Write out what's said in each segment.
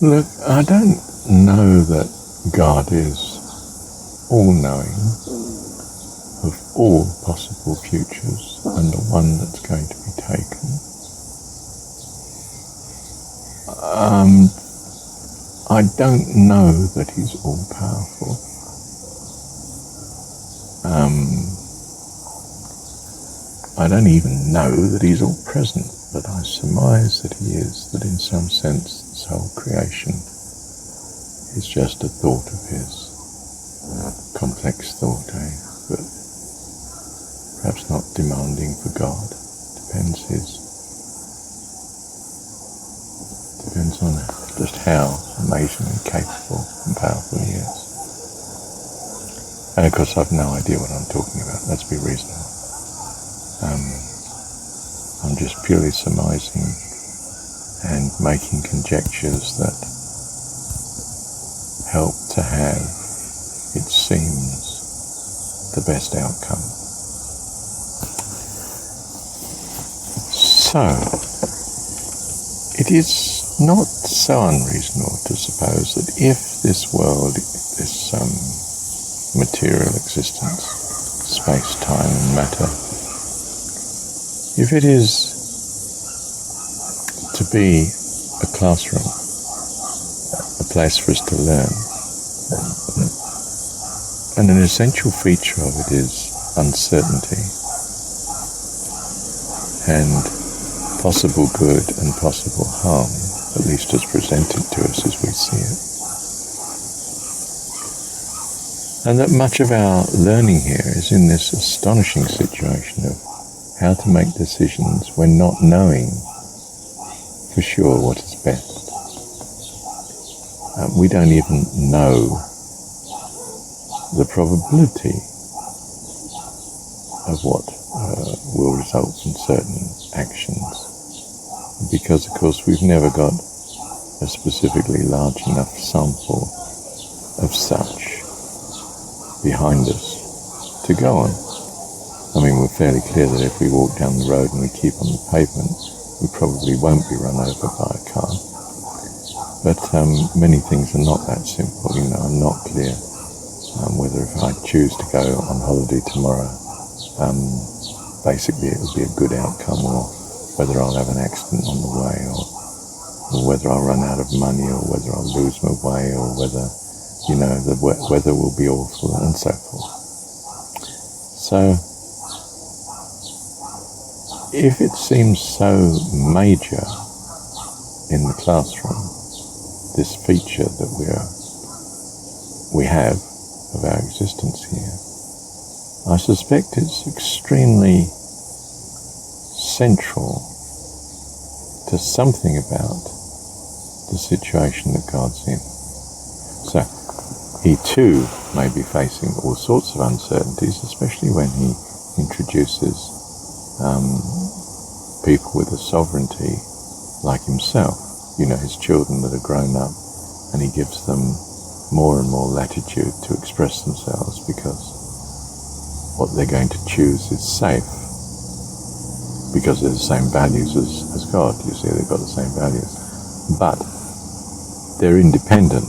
Look, I don't know that God is all-knowing of all possible futures and the one that's going to be taken. I don't know that he's all-powerful. I don't even know that he's all-present, but I surmise that he is, that in some sense this whole creation is just a thought of his. Complex thought, but perhaps not demanding for God. Depends on just how amazingly capable and powerful he is. And of course I've no idea what I'm talking about, let's be reasonable. I'm just purely surmising and making conjectures that help to have, it seems, the best outcome. So, it is not so unreasonable to suppose that if this world, this material existence, space, time and matter, if it is to be a classroom, a place for us to learn, and an essential feature of it is uncertainty and possible good and possible harm, at least as presented to us as we see it. And that much of our learning here is in this astonishing situation of how to make decisions when not knowing for sure what is best. We don't even know the probability of what will result in certain actions, because of course we've never got a specifically large enough sample of such behind us to go on. I mean, we're fairly clear that if we walk down the road and we keep on the pavement, we probably won't be run over by a car. But many things are not that simple. I'm not clear whether if I choose to go on holiday tomorrow, basically it will be a good outcome, or whether I'll have an accident on the way, or whether I'll run out of money, or whether I'll lose my way, or whether, the weather will be awful, and so forth. So, if it seems so major in the classroom, this feature that we have of our existence here, I suspect it's extremely central to something about the situation that God's in. So, he too may be facing all sorts of uncertainties, especially when he introduces people with a sovereignty like himself, his children that are grown up, and he gives them more and more latitude to express themselves because what they're going to choose is safe, because they're the same values as God. You see, they've got the same values, but they're independent.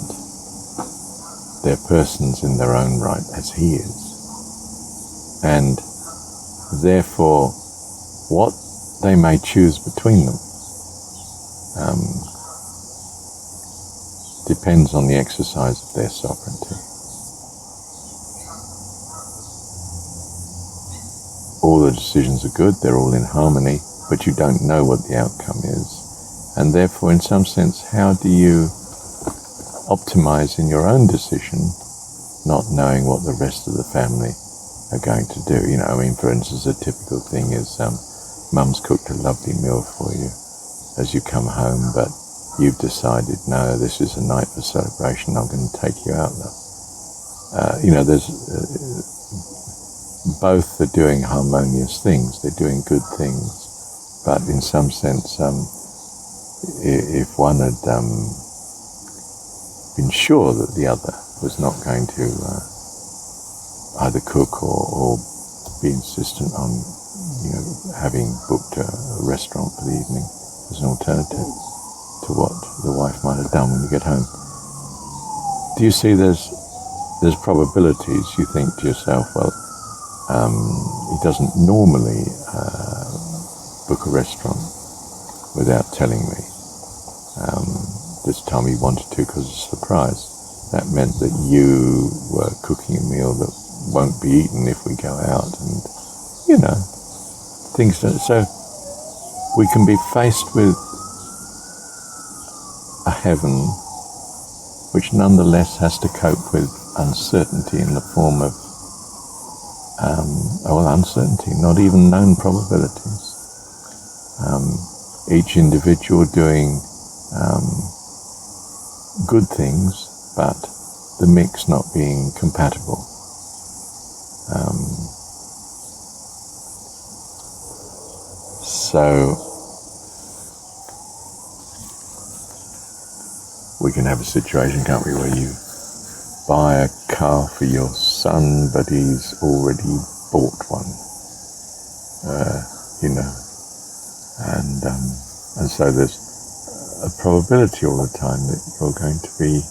They're persons in their own right, as he is, and therefore what they may choose between them depends on the exercise of their sovereignty. All the decisions are good, they're all in harmony, but you don't know what the outcome is, and therefore in some sense how do you optimize in your own decision, not knowing what the rest of the family are going to do? For instance, a typical thing is Mum's cooked a lovely meal for you as you come home, but you've decided, no, this is a night for celebration, I'm going to take you out now. There's both are doing harmonious things, they're doing good things, but in some sense, if one had been sure that the other was not going to either cook or be insistent on having booked a restaurant for the evening as an alternative to what the wife might have done when you get home. Do you see there's probabilities? You think to yourself, well, he doesn't normally book a restaurant without telling me. This time he wanted to because it's a surprise. That meant that you were cooking a meal that won't be eaten if we go out, and things don't. So we can be faced with a heaven which nonetheless has to cope with uncertainty in the form of uncertainty, not even known probabilities. Each individual doing good things, but the mix not being compatible. So we can have a situation, can't we, where you buy a car for your son, but he's already bought one, and so there's a probability all the time that you're going to be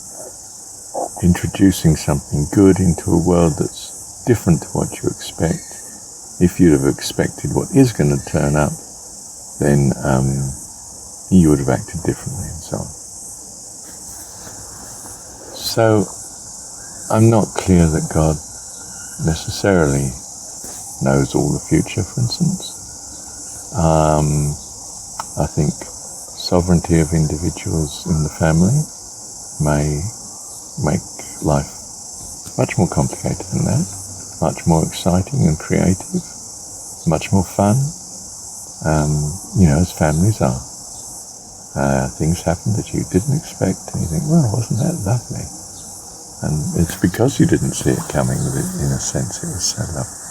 introducing something good into a world that's different to what you expect. If you'd have expected what is going to turn up, then you would have acted differently, and so on. So I'm not clear that God necessarily knows all the future, for instance. I think sovereignty of individuals in the family may make life much more complicated than that, much more exciting and creative, much more fun, as families are. Things happen that you didn't expect, and you think, well, wasn't that lovely? And it's because you didn't see it coming that in a sense it was so lovely.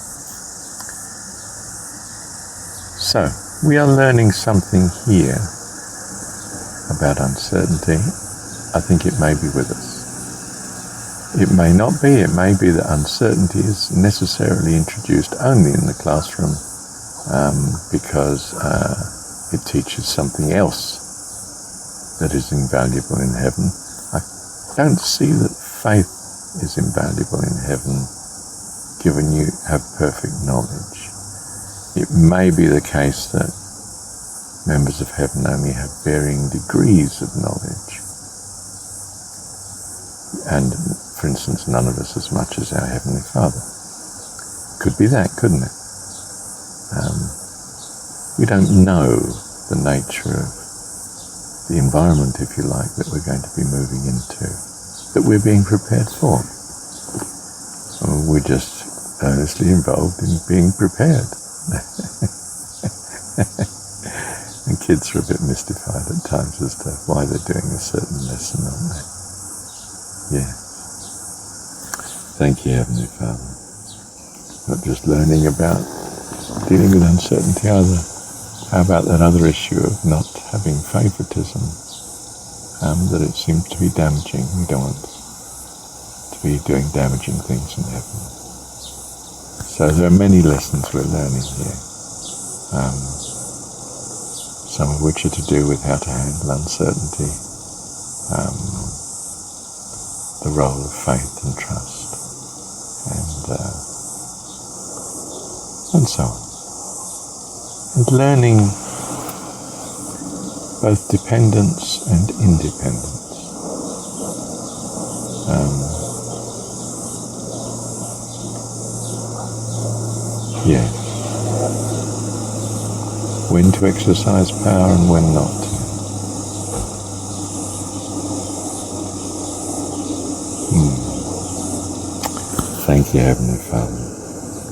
So, we are learning something here about uncertainty. I think it may be with us. It may not be. It may be that uncertainty is necessarily introduced only in the classroom because it teaches something else that is invaluable in heaven. I don't see that faith is invaluable in heaven, given you have perfect knowledge. It may be the case that members of heaven only have varying degrees of knowledge. And, for instance, none of us as much as our Heavenly Father. Could be that, couldn't it? We don't know the nature of the environment, if you like, that we're going to be moving into, that we're being prepared for. We're just earnestly involved in being prepared. And kids are a bit mystified at times as to why they're doing a certain lesson, aren't they? Yeah. Thank you, Heavenly Father. Not just learning about dealing with uncertainty either. How about that other issue of not having favoritism, that it seems to be damaging? We don't want to be doing damaging things in heaven. So there are many lessons we're learning here, some of which are to do with how to handle uncertainty, the role of faith and trust, and so on. And learning both dependence and independence. Yes. When to exercise power and when not to. Thank you, Heavenly Father.